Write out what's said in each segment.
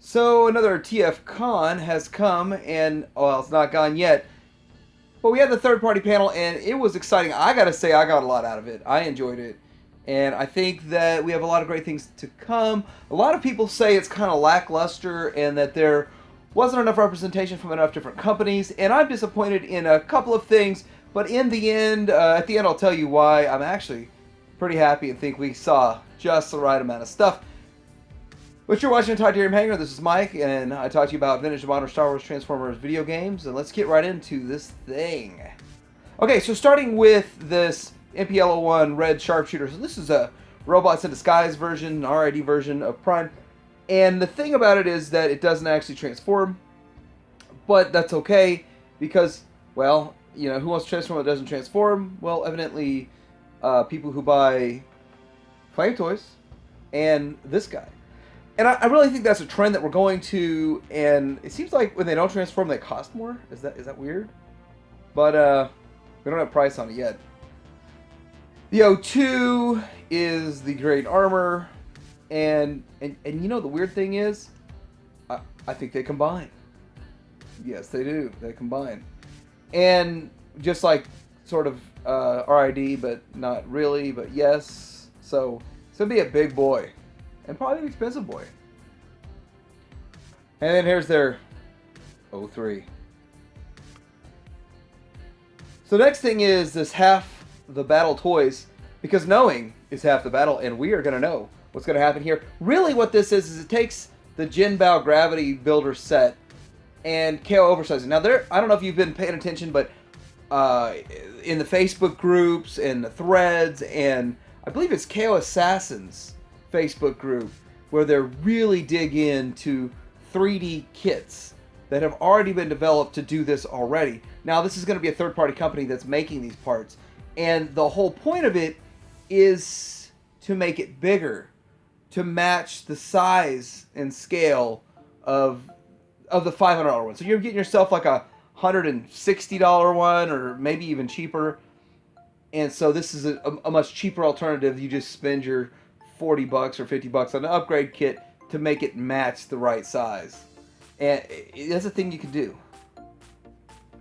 So another TFCON has come, and well, it's not gone yet. But we had the third-party panel, and it was exciting. I gotta say, I got a lot out of it. I enjoyed it, and I think that we have a lot of great things to come. A lot of people say it's kind of lackluster, and that there wasn't enough representation from enough different companies. And I'm disappointed in a couple of things. But in the end, at the end, I'll tell you why. I'm actually pretty happy and think we saw just the right amount of stuff. But you're watching Untitled Chapter. This is Mike, and I talk to you about vintage and modern Star Wars Transformers video games, and let's get right into this thing. Okay, so starting with this MPL-01 Red Sharpshooter. So this is a Robots in Disguise version, an RID version of Prime. And the thing about it is that it doesn't actually transform, but that's okay, because, well, you know, who wants to transform that doesn't transform? Well, evidently, people who buy Flame Toys and this guy. And I really think that's a trend that we're going to, and it seems like when they don't transform, they cost more. Is that weird? But we don't have a price on it yet. The O2 is the great armor, and you know the weird thing is, I think they combine. Yes, they do. They combine, and just like sort of RID, but not really. But yes, so it's gonna be a big boy. And probably an expensive boy. And then here's their 03. So next thing is this half the battle toys, because knowing is half the battle, and we are going to know what's going to happen here. Really what this is it takes the Jin Bao Gravity Builder set and KO oversizes. Now I don't know if you've been paying attention, but in the Facebook groups and the threads, and I believe it's KO Assassins Facebook group, where they're really dig into 3D kits that have already been developed to do this already. Now this is going to be a third-party company that's making these parts, and the whole point of it is to make it bigger, to match the size and scale of the $500 one. So you're getting yourself like a $160 one, or maybe even cheaper. And so this is a much cheaper alternative. You just spend your $40 or $50 on an upgrade kit to make it match the right size. And that's a thing you can do.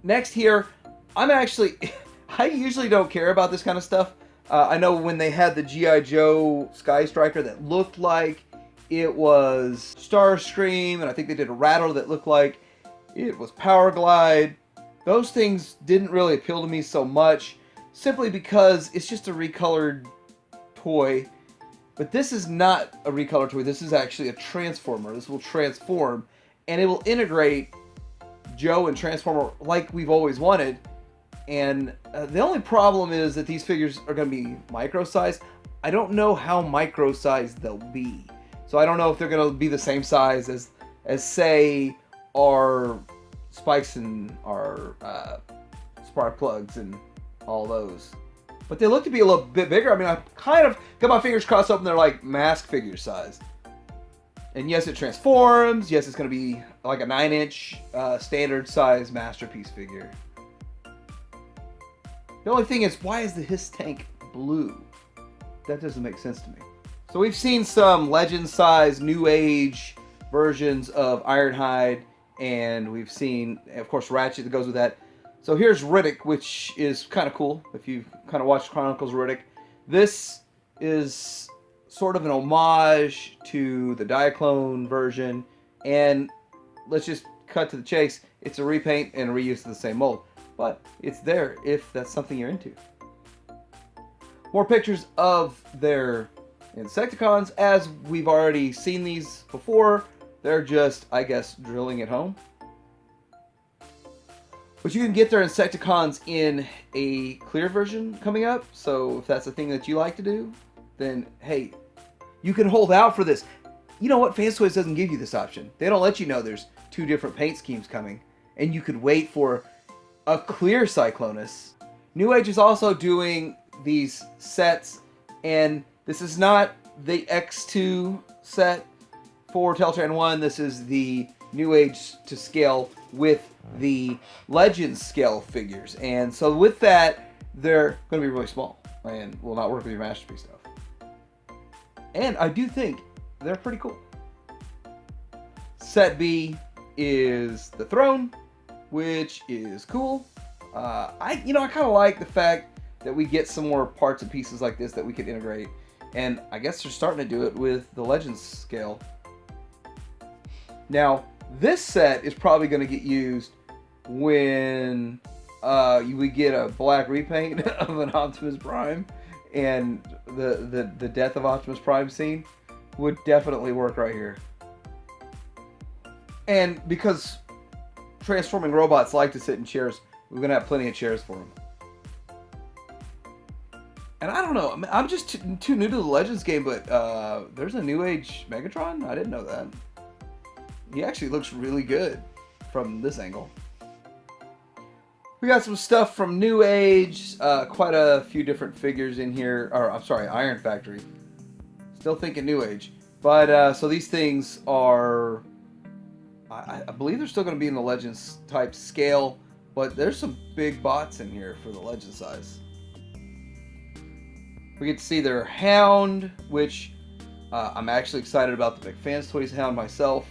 Next here, I usually don't care about this kind of stuff. I know when they had the G.I. Joe Sky Striker that looked like it was Starscream, and I think they did a Rattle that looked like it was Power Glide. Those things didn't really appeal to me so much, simply because it's just a recolored toy. But this is not a recolor toy. This is actually a transformer. This will transform, and it will integrate Joe and Transformer like we've always wanted. And the only problem is that these figures are going to be micro-sized. I don't know how micro-sized they'll be. So I don't know if they're going to be the same size as say, our spikes and our spark plugs and all those. But they look to be a little bit bigger. I mean, I kind of got my fingers crossed open. They're like mask figure size. And yes, it transforms. Yes, it's going to be like a 9-inch standard size Masterpiece figure. The only thing is, why is the Hiss tank blue? That doesn't make sense to me. So we've seen some Legend size New Age versions of Ironhide. And we've seen, of course, Ratchet that goes with that. So here's Riddick, which is kind of cool if you kind of watched Chronicles Riddick. This is sort of an homage to the Diaclone version, and let's just cut to the chase. It's a repaint and a reuse of the same mold, but it's there if that's something you're into. More pictures of their Insecticons. As we've already seen these before, they're just, I guess, drilling it home. But you can get their Insecticons in a clear version coming up. So if that's a thing that you like to do, then hey, you can hold out for this. You know what? Fans Toys doesn't give you this option. They don't let you know there's 2 different paint schemes coming. And you could wait for a clear Cyclonus. New Age is also doing these sets. And this is not the X2 set for Teltran 1. This is the New Age to scale with the Legends scale figures. And so with that, they're going to be really small and will not work with your Masterpiece stuff. And I do think they're pretty cool. Set B is the throne, which is cool. I kind of like the fact that we get some more parts and pieces like this that we could integrate. And I guess they're starting to do it with the Legends scale. Now, this set is probably going to get used when we get a black repaint of an Optimus Prime, and the death of Optimus Prime scene would definitely work right here. And because transforming robots like to sit in chairs, we're going to have plenty of chairs for them. And I don't know, I'm just too new to the Legends game, but there's a New Age Megatron? I didn't know that. He actually looks really good from this angle. We got some stuff from New Age, quite a few different figures in here, or I'm sorry, Iron Factory. Still thinking New Age. But, so these things are, I believe they're still going to be in the Legends type scale, but there's some big bots in here for the Legend size. We get to see their Hound, which I'm actually excited about the McFans Toys Hound myself.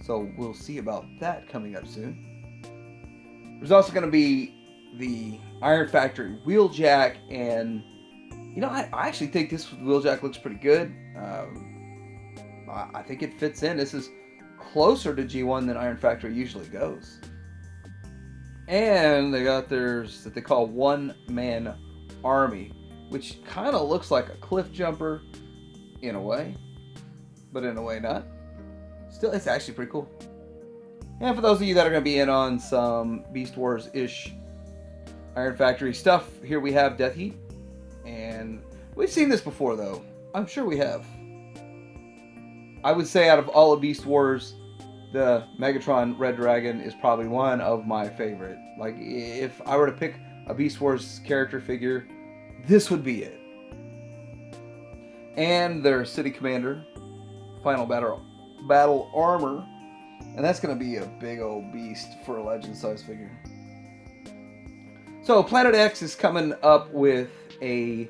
So we'll see about that coming up soon. There's also going to be the Iron Factory Wheeljack, and I actually think this Wheeljack looks pretty good. I think it fits in. This is closer to G1 than Iron Factory usually goes. And they got theirs that they call One Man Army, which kind of looks like a cliff jumper in a way, but in a way not. Still, it's actually pretty cool. And for those of you that are going to be in on some Beast Wars-ish Iron Factory stuff, here we have Death Heat. And we've seen this before, though. I'm sure we have. I would say out of all of Beast Wars, the Megatron Red Dragon is probably one of my favorite. Like, if I were to pick a Beast Wars character figure, this would be it. And their City Commander, Final Battle Armor. And that's going to be a big old beast for a Legend size figure. So Planet X is coming up with an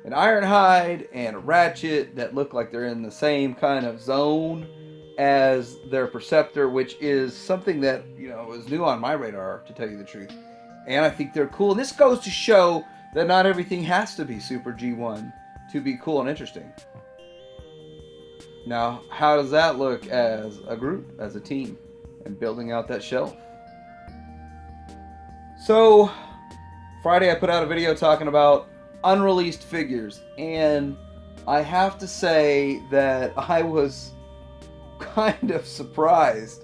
Ironhide and a Ratchet that look like they're in the same kind of zone as their Perceptor, which is something that, is new on my radar, to tell you the truth. And I think they're cool. And this goes to show that not everything has to be Super G1 to be cool and interesting. Now, how does that look as a group, as a team, and building out that shelf? So, Friday I put out a video talking about unreleased figures, and I have to say that I was kind of surprised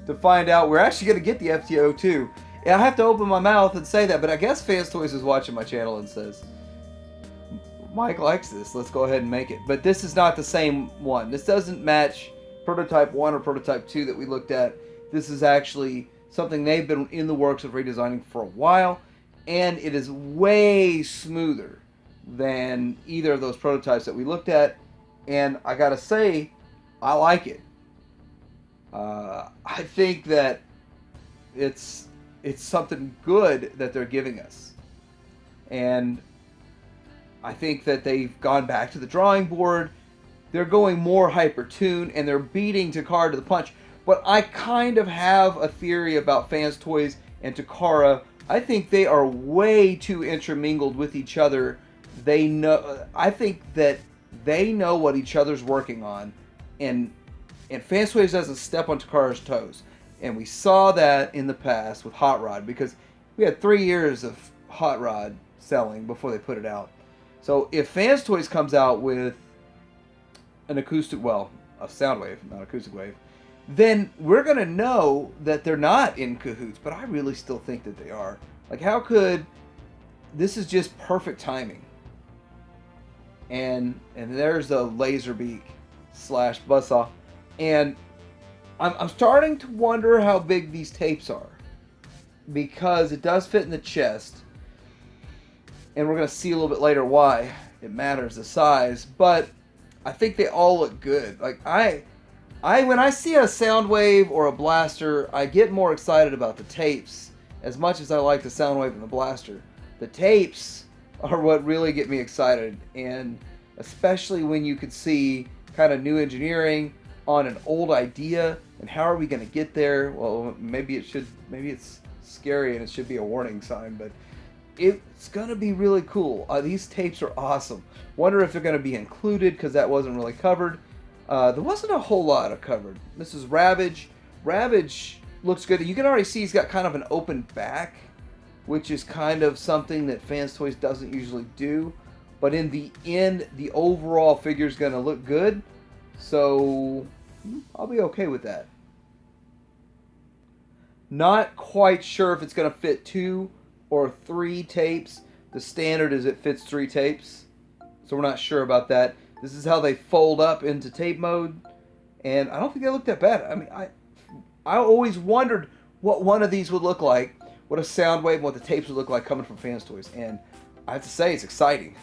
to find out we're actually going to get the FTO too. And I have to open my mouth and say that, but I guess Fans Toys is watching my channel and says, Mike likes this, let's go ahead and make it. But this is not the same one. This doesn't match Prototype 1 or Prototype 2 that we looked at. This is actually something they've been in the works of redesigning for a while, and it is way smoother than either of those prototypes that we looked at, and I gotta say, I like it. I think that it's something good that they're giving us, and I think that they've gone back to the drawing board. They're going more hyper-tuned, and they're beating Takara to the punch. But I kind of have a theory about Fans Toys and Takara. I think they are way too intermingled with each other. I think that they know what each other's working on, and Fans Toys doesn't step on Takara's toes. And we saw that in the past with Hot Rod, because we had 3 years of Hot Rod selling before they put it out. So if Fans Toys comes out with a Soundwave, not acoustic wave, then we're going to know that they're not in cahoots. But I really still think that they are. Like, how could... This is just perfect timing. And there's the Laserbeak / Buzzsaw. And I'm starting to wonder how big these tapes are. Because it does fit in the chest. And we're going to see a little bit later why it matters, the size. But I think they all look good. Like, when I see a Soundwave or a Blaster, I get more excited about the tapes as much as I like the Soundwave and the Blaster. The tapes are what really get me excited, and especially when you could see kind of new engineering on an old idea And how are we going to get there? Well, maybe it's scary and it should be a warning sign, but it's going to be really cool. These tapes are awesome. Wonder if they're going to be included, because that wasn't really covered. There wasn't a whole lot of covered. This is Ravage. Ravage looks good. You can already see he's got kind of an open back, which is kind of something that Fans Toys doesn't usually do. But in the end, the overall figure is going to look good. So I'll be okay with that. Not quite sure if it's going to fit 2 or 3 tapes. The standard is it fits 3 tapes. So we're not sure about that. This is how they fold up into tape mode. And I don't think they look that bad. I mean, I always wondered what one of these would look like. What a Soundwave and what the tapes would look like coming from Fans Toys. And I have to say, it's exciting.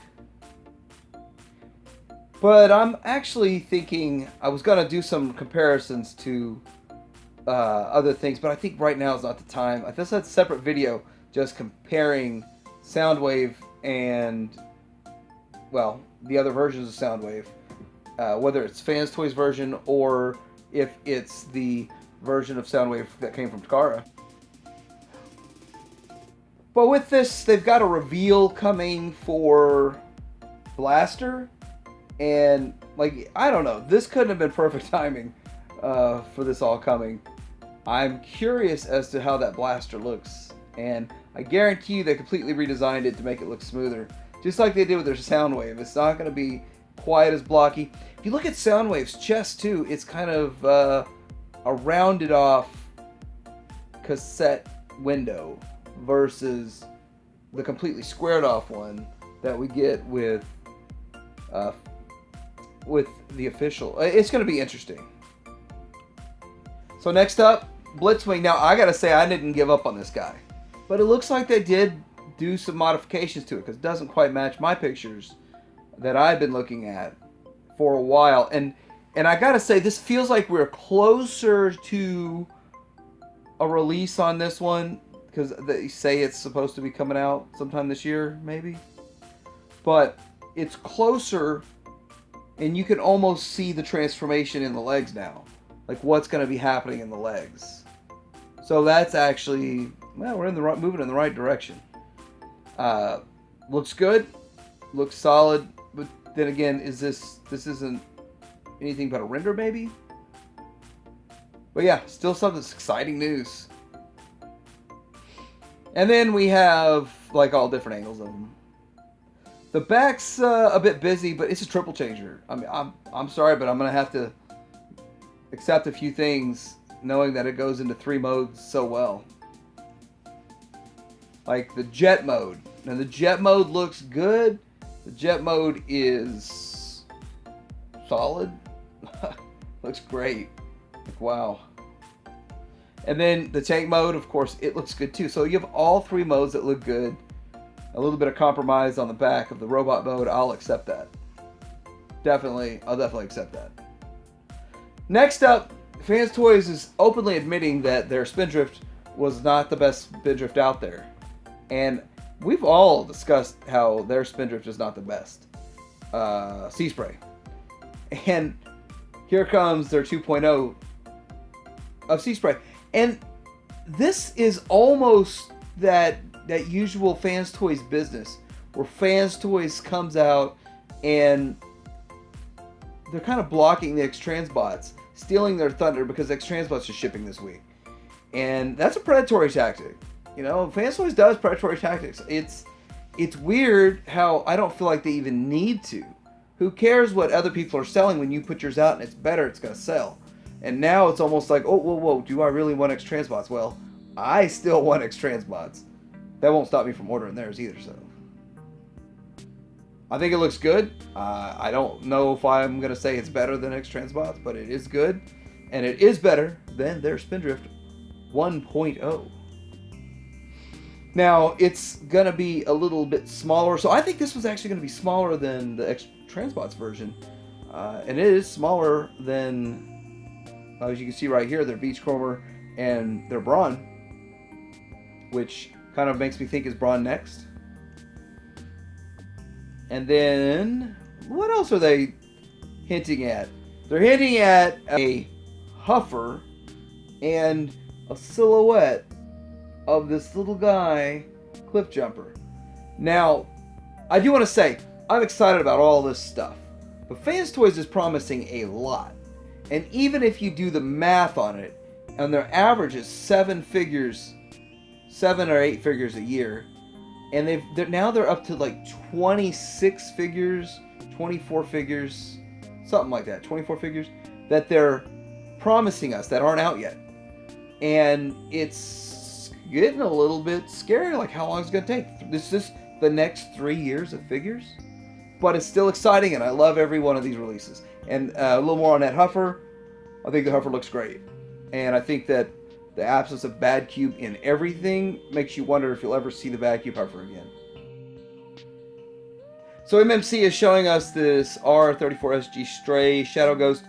But I'm actually thinking I was going to do some comparisons to other things, but I think right now is not the time. I just had a separate video just comparing Soundwave and, well, the other versions of Soundwave, whether it's Fans Toys version or if it's the version of Soundwave that came from Takara. But with this, they've got a reveal coming for Blaster. And, like, I don't know. This couldn't have been perfect timing for this all coming. I'm curious as to how that Blaster looks. And I guarantee you they completely redesigned it to make it look smoother. Just like they did with their Soundwave. It's not going to be quite as blocky. If you look at Soundwave's chest, too, it's kind of a rounded off cassette window versus the completely squared off one that we get with the official. It's going to be interesting. So next up, Blitzwing. Now I gotta say, I didn't give up on this guy, but it looks like they did do some modifications to it, because it doesn't quite match my pictures that I've been looking at for a while. And I gotta say, this feels like we're closer to a release on this one, because they say it's supposed to be coming out sometime this year, maybe. But it's closer. And you can almost see the transformation in the legs now. Like what's going to be happening in the legs. So that's actually, well, we're moving in the right direction. Looks good. Looks solid. But then again, this isn't anything but a render maybe? But yeah, still some exciting news. And then we have like all different angles of them. The back's a bit busy, but it's a triple changer. I mean, I'm sorry, but I'm gonna have to accept a few things, knowing that it goes into 3 modes so well. Like the jet mode. Now the jet mode looks good. The jet mode is solid. Looks great. Like, wow. And then the tank mode, of course, it looks good too. So you have all 3 modes that look good. A little bit of compromise on the back of the robot mode, I'll accept that. I'll definitely accept that. Next up, Fans Toys is openly admitting that their Spindrift was not the best Spindrift out there. And we've all discussed how their Spindrift is not the best. Sea Spray. And here comes their 2.0 of Sea Spray. And this is almost that usual Fans Toys business where Fans Toys comes out and they're kind of blocking the X-Transbots, stealing their thunder because X-Transbots are shipping this week. And that's a predatory tactic. You know, Fans Toys does predatory tactics. It's weird how I don't feel like they even need to. Who cares what other people are selling when you put yours out and it's better, it's going to sell. And now it's almost like, oh, whoa, do I really want X-Transbots? Well, I still want X-Transbots. That won't stop me from ordering theirs either, so. I think it looks good. I don't know if I'm going to say it's better than X-Transbots, but it is good. And it is better than their Spindrift 1.0. Now, it's going to be a little bit smaller. So I think this was actually going to be smaller than the X-Transbots version. And it is smaller than, as you can see right here, their Beachcomber and their Brawn, which kind of makes me think is Brawn next. And then, what else are they hinting at? They're hinting at a Huffer and a silhouette of this little guy, cliff jumper. Now, I do want to say, I'm excited about all this stuff, but Fans Toys is promising a lot. And even if you do the math on it, and their average is 7 or 8 figures a year, and they're up to like 26 figures, 24 figures, something like that, 24 figures that they're promising us that aren't out yet. And it's getting a little bit scary, like how long it's going to take. This is the next 3 years of figures, but it's still exciting, and I love every one of these releases. And a little more on that Huffer. I think the Huffer looks great, and I think that the absence of Bad Cube in everything makes you wonder if you'll ever see the Bad Cube Huffer again. So MMC is showing us this R34SG Stray Shadow Ghost,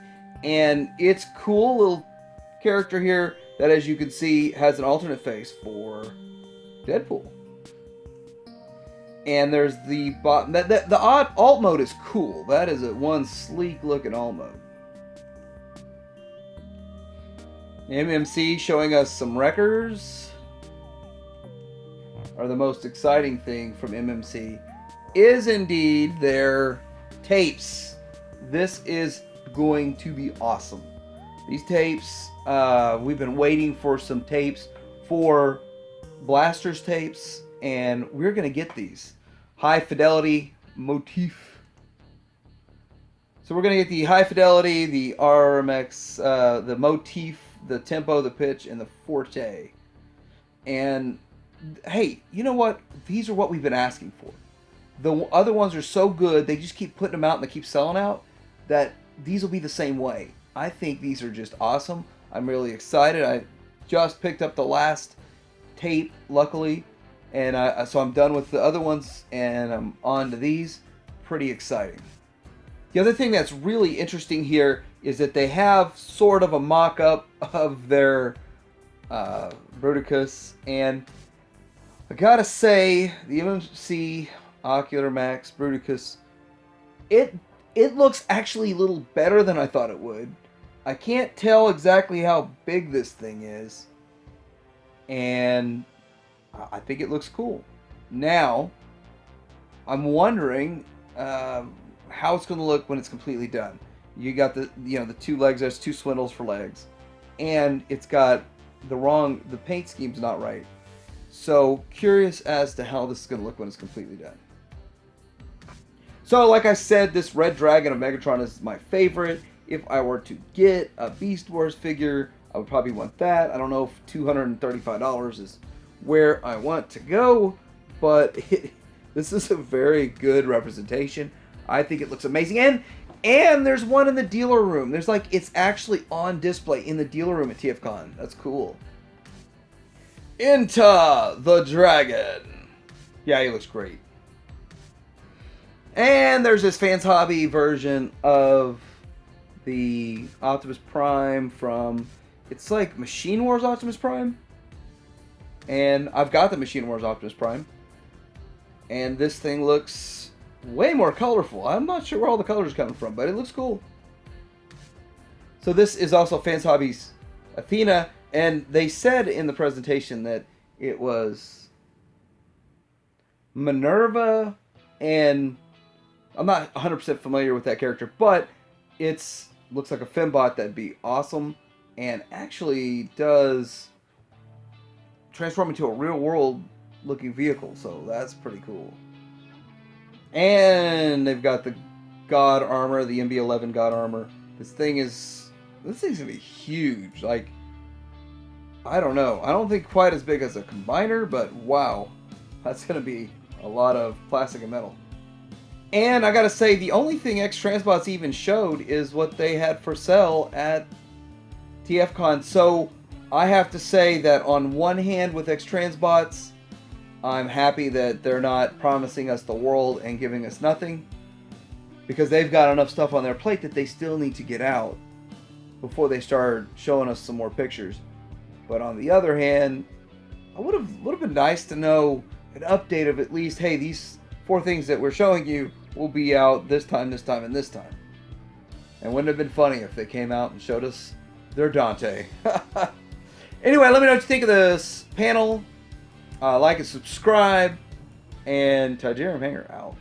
and it's cool little character here that, as you can see, has an alternate face for Deadpool. And there's the bot. The odd alt mode is cool. That is one sleek looking alt mode. MMC showing us some wreckers. Or the most exciting thing from MMC is indeed their tapes. This is going to be awesome. These tapes, we've been waiting for some tapes for Blasters tapes, and we're going to get these. High fidelity motif. So we're going to get the high fidelity, the RMX, the motif, the tempo, the pitch, and the forte. And hey, you know what? These are what we've been asking for. The other ones are so good, they just keep putting them out and they keep selling out, that these will be the same way. I think these are just awesome. I'm really excited. I just picked up the last tape, luckily, and so I'm done with the other ones, and I'm on to these. Pretty exciting. The other thing that's really interesting here is that they have sort of a mock-up of their Bruticus, and I gotta say, the MMC Ocular Max Bruticus, it looks actually a little better than I thought it would. I can't tell exactly how big this thing is, and I think it looks cool. Now, I'm wondering how it's going to look when it's completely done. You got the two legs. There's two swindles for legs, and it's got the paint scheme's not right. So curious as to how this is going to look when it's completely done. So like I said, this Red Dragon of Megatron is my favorite. If I were to get a Beast Wars figure, I would probably want that. I don't know if $235 is where I want to go, but this is a very good representation. I think it looks amazing. And there's one in the dealer room. It's actually on display in the dealer room at TFCON. That's cool. Into the Dragon. Yeah, he looks great. And there's this Fans Hobby version of the Optimus Prime from, it's like Machine Wars Optimus Prime. And I've got the Machine Wars Optimus Prime. And this thing looks way more colorful. I'm not sure where all the colors are coming from, but it looks cool. So this is also Fans Hobby's Athena, and they said in the presentation that it was Minerva, and I'm not 100% familiar with that character, but it looks like a Fembot that'd be awesome, and actually does transform into a real-world looking vehicle, so that's pretty cool. And they've got the God Armor, the MB-11 God Armor. This thing's gonna be huge. Like, I don't know. I don't think quite as big as a combiner, but wow, that's gonna be a lot of plastic and metal. And I gotta say, the only thing X-Transbots even showed is what they had for sale at TFCON. So I have to say that on one hand, with X-Transbots, I'm happy that they're not promising us the world and giving us nothing, because they've got enough stuff on their plate that they still need to get out before they start showing us some more pictures. But on the other hand, it would have been nice to know an update of at least, hey, these 4 things that we're showing you will be out this time, this time, and this time. And wouldn't it have been funny if they came out and showed us their Dante? Anyway, let me know what you think of this panel. Like and subscribe. And Tajir and Hanger out.